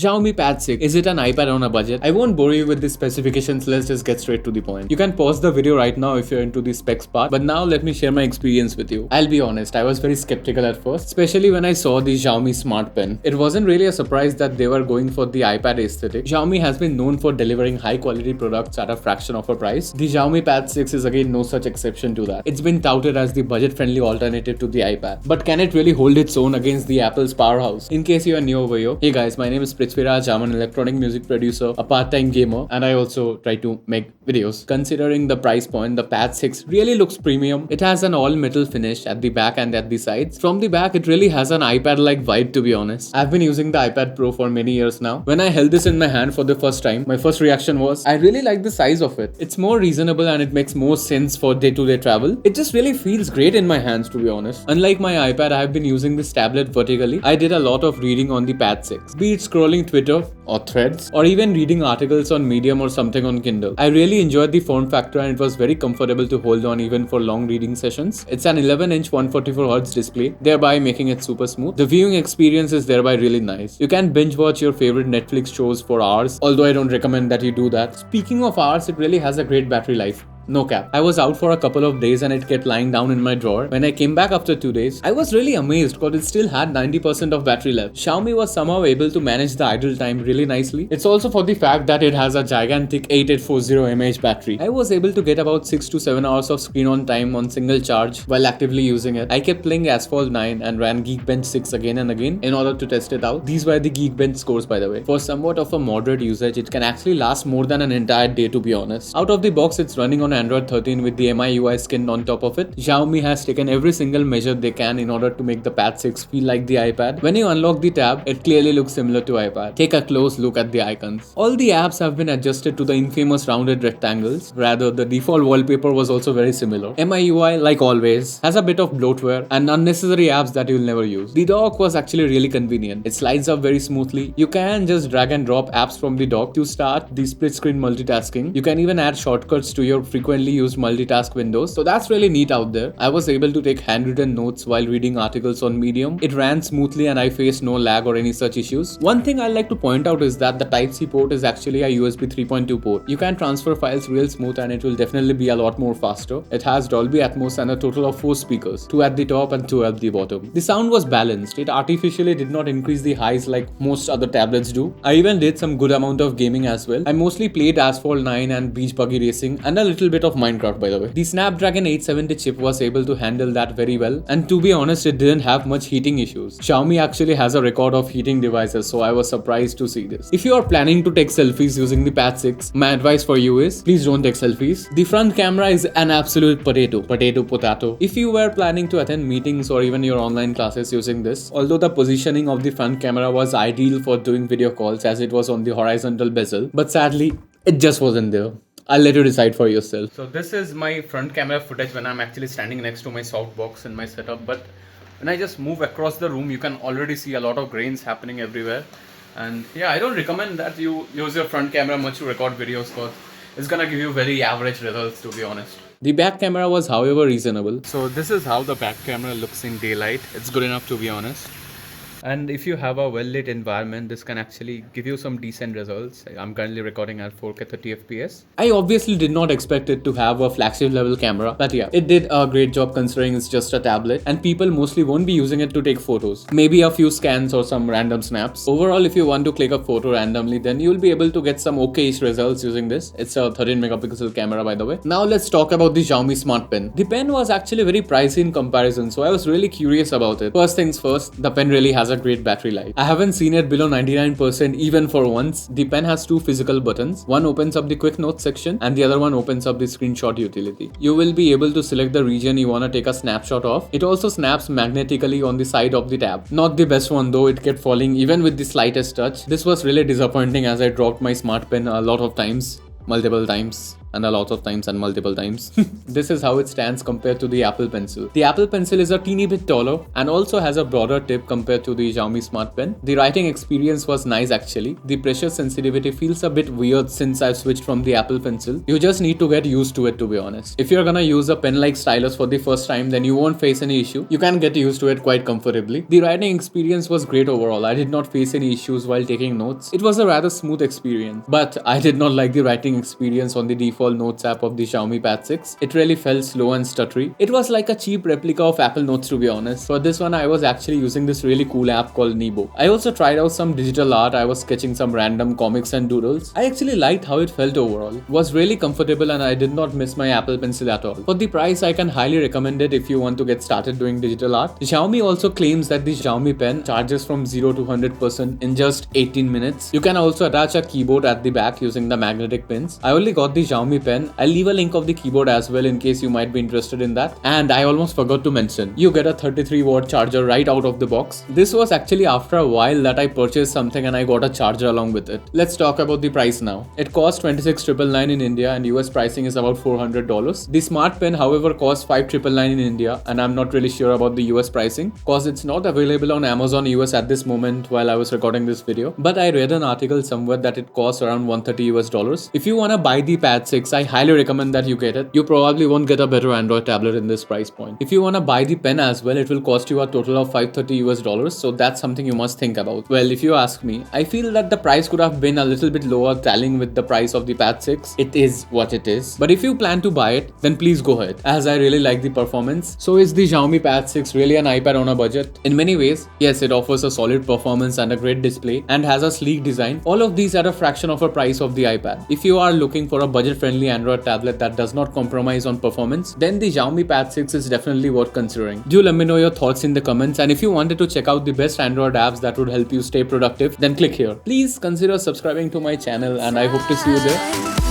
Xiaomi Pad 6. Is it an iPad on a budget? I won't bore you with the specifications, let's just get straight to the point. You can pause the video right now if you're into the specs part, but now let me share my experience with you. I'll be honest, I was very skeptical at first, especially when I saw the Xiaomi Smart Pen. It wasn't really a surprise that they were going for the iPad aesthetic. Xiaomi has been known for delivering high quality products at a fraction of a price. The Xiaomi Pad 6 is again no such exception to that. It's been touted as the budget friendly alternative to the iPad. But can it really hold its own against the Apple's powerhouse? In case you are new over here, hey guys, my name is Prithviraj. I'm an electronic music producer, a part-time gamer, and I also try to make videos. Considering the price point, the Pad 6 really looks premium. It has an all-metal finish at the back and at the sides. From the back, it really has an iPad-like vibe, to be honest. I've been using the iPad Pro for many years now. When I held this in my hand for the first time, my first reaction was, I really like the size of it. It's more reasonable and it makes more sense for day-to-day travel. It just really feels great in my hands, to be honest. Unlike my iPad, I have been using this tablet vertically. I did a lot of reading on the Pad 6. Be it scrolling Twitter or Threads, or even reading articles on Medium or something on Kindle. I really enjoyed the form factor and it was very comfortable to hold on even for long reading sessions. It's an 11-inch 144Hz display, thereby making it super smooth. The viewing experience is thereby really nice. You can binge watch your favorite Netflix shows for hours, although I don't recommend that you do that. Speaking of hours, it really has a great battery life. No cap. I was out for a couple of days and it kept lying down in my drawer. When I came back after 2 days, I was really amazed because it still had 90% of battery left. Xiaomi was somehow able to manage the idle time really nicely. It's also for the fact that it has a gigantic 8840 mAh battery. I was able to get about 6 to 7 hours of screen on time on single charge while actively using it. I kept playing Asphalt 9 and ran Geekbench 6 again and again in order to test it out. These were the Geekbench scores, by the way. For somewhat of a moderate usage, it can actually last more than an entire day, to be honest. Out of the box, it's running on Android 13 with the MIUI skin on top of it. Xiaomi has taken every single measure they can in order to make the Pad 6 feel like the iPad. When you unlock the tab, it clearly looks similar to iPad. Take a close look at the icons. All the apps have been adjusted to the infamous rounded rectangles. Rather, the default wallpaper was also very similar. MIUI, like always, has a bit of bloatware and unnecessary apps that you'll never use. The dock was actually really convenient. It slides up very smoothly. You can just drag and drop apps from the dock to start the split screen multitasking. You can even add shortcuts to your frequently used multitask windows, so that's really neat out there. I was able to take handwritten notes while reading articles on Medium. It ran smoothly and I faced no lag or any such issues. One thing I like to point out is that the Type-C port is actually a USB 3.2 port. You can transfer files real smooth and it will definitely be a lot more faster. It has Dolby Atmos and a total of 4 speakers, 2 at the top and 2 at the bottom. The sound was balanced. It artificially did not increase the highs like most other tablets do. I even did some good amount of gaming as well. I mostly played Asphalt 9 and Beach Buggy Racing and a little bit of Minecraft, by the way. The Snapdragon 870 chip was able to handle that very well, and to be honest, it didn't have much heating issues. Xiaomi actually has a record of heating devices, so I was surprised to see this. If you are planning to take selfies using the Pad 6, my advice for you is, please don't take selfies. The front camera is an absolute potato. If you were planning to attend meetings or even your online classes using this, although the positioning of the front camera was ideal for doing video calls as it was on the horizontal bezel, but sadly, it just wasn't there. I'll let you decide for yourself. So this is my front camera footage when I'm actually standing next to my softbox in my setup, but when I just move across the room, you can already see a lot of grains happening everywhere. And yeah, I don't recommend that you use your front camera much to record videos because it's gonna give you very average results, to be honest. The back camera was however reasonable. So this is how the back camera looks in daylight. It's good enough, to be honest. And if you have a well-lit environment, this can actually give you some decent results. I'm currently recording at 4K 30 FPS. I obviously did not expect it to have a flagship level camera, but yeah, it did a great job considering it's just a tablet and people mostly won't be using it to take photos. Maybe a few scans or some random snaps. Overall, if you want to click a photo randomly, then you'll be able to get some okay-ish results using this. It's a 13 megapixel camera, by the way. Now let's talk about the Xiaomi Smart Pen. The pen was actually very pricey in comparison, so I was really curious about it. First things first, the pen really has a great battery life. I haven't seen it below 99% even for once. The pen has 2 physical buttons. One opens up the quick notes section and the other one opens up the screenshot utility. You will be able to select the region you want to take a snapshot of. It also snaps magnetically on the side of the tab. Not the best one though, it kept falling even with the slightest touch. This was really disappointing as I dropped my Smart Pen a lot of times. Multiple times. and a lot of times and multiple times. This is how it stands compared to the Apple Pencil. The Apple Pencil is a teeny bit taller and also has a broader tip compared to the Xiaomi Smart Pen. The writing experience was nice actually. The pressure sensitivity feels a bit weird since I've switched from the Apple Pencil. You just need to get used to it, to be honest. If you're gonna use a pen-like stylus for the first time, then you won't face any issue. You can get used to it quite comfortably. The writing experience was great overall. I did not face any issues while taking notes. It was a rather smooth experience, but I did not like the writing experience on the default Notes app of the Xiaomi Pad 6. It really felt slow and stuttery. It was like a cheap replica of Apple Notes, to be honest. For this one, I was actually using this really cool app called Nebo. I also tried out some digital art. I was sketching some random comics and doodles. I actually liked how it felt overall. It was really comfortable and I did not miss my Apple Pencil at all. For the price, I can highly recommend it if you want to get started doing digital art. Xiaomi also claims that the Xiaomi Pen charges from 0 to 100% in just 18 minutes. You can also attach a keyboard at the back using the magnetic pins. I only got the Xiaomi Pen. I'll leave a link of the keyboard as well in case you might be interested in that. And I almost forgot to mention, you get a 33-watt charger right out of the box. This was actually after a while that I purchased something and I got a charger along with it. Let's talk about the price now. It costs $26,999 in India and US pricing is about $400. The Smart Pen, however, costs $5,999 in India and I'm not really sure about the US pricing cause it's not available on Amazon US at this moment while I was recording this video. But I read an article somewhere that it costs around $130. If you wanna buy the Pad 6, I highly recommend that you get it. You probably won't get a better Android tablet in this price point. If you wanna buy the pen as well, it will cost you a total of $530, so that's something you must think about. Well, if you ask me, I feel that the price could have been a little bit lower tallying with the price of the Pad 6. It is what it is. But if you plan to buy it, then please go ahead, as I really like the performance. So is the Xiaomi Pad 6 really an iPad on a budget? In many ways, yes, it offers a solid performance and a great display and has a sleek design. All of these at a fraction of a price of the iPad. If you are looking for a budget-friendly Android tablet that does not compromise on performance, then the Xiaomi Pad 6 is definitely worth considering. Do let me know your thoughts in the comments, and if you wanted to check out the best Android apps that would help you stay productive, then click here. Please consider subscribing to my channel and I hope to see you there.